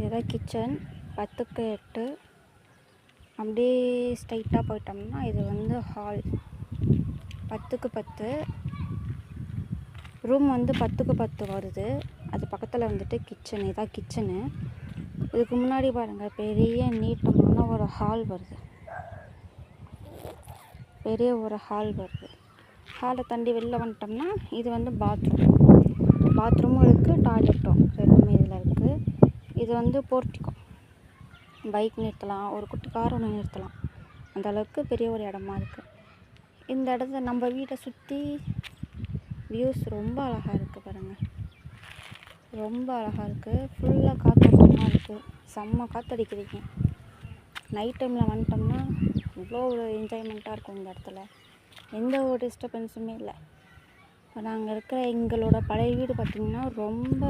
இதுதான் கிச்சன். 10க்கு 8. அப்படியே ஸ்ட்ரைட்டாக போயிட்டோம்னா இது வந்து ஹால். 10க்கு 10. ரூம் வந்து 10க்கு 10 வருது. அது பக்கத்தில் வந்துட்டு கிச்சன். இதான் கிச்சனு. இதுக்கு முன்னாடி பாருங்கள், பெரிய நீட்டமான ஒரு ஹால் வருது. பெரிய ஒரு ஹால் வருது. ஹாலை தாண்டி வெளில வந்துட்டோம்னா இது வந்து பாத்ரூமும் இருக்குது, டாய்லெட்டும் ரெண்டுமே இதில் இருக்குது. இது வந்து போர்ட்டிக்கோ. பைக் நிறுத்தலாம், ஒரு குட்டி கார் ஒன்று நிறுத்தலாம். அந்த அளவுக்கு பெரிய ஒரு இடமா இருக்குது. இந்த இடத்த நம்ம வீட்டை சுற்றி வியூஸ் ரொம்ப அழகாக இருக்குது பாருங்கள். ரொம்ப அழகாக இருக்குது. ஃபுல்லாக காற்றோட்டமாக இருக்குது. செம்ம காற்றடிக்கிறீங்க. நைட் டைமில் வந்துட்டோம்னா இவ்வளோ ஒரு என்ஜாய்மெண்ட்டாக இருக்கும் இந்த இடத்துல. எந்த ஒரு டிஸ்டர்பன்ஸுமே இல்லை. இப்போ நாங்கள் இருக்கிற எங்களோட பழைய வீடு பார்த்திங்கன்னா ரொம்ப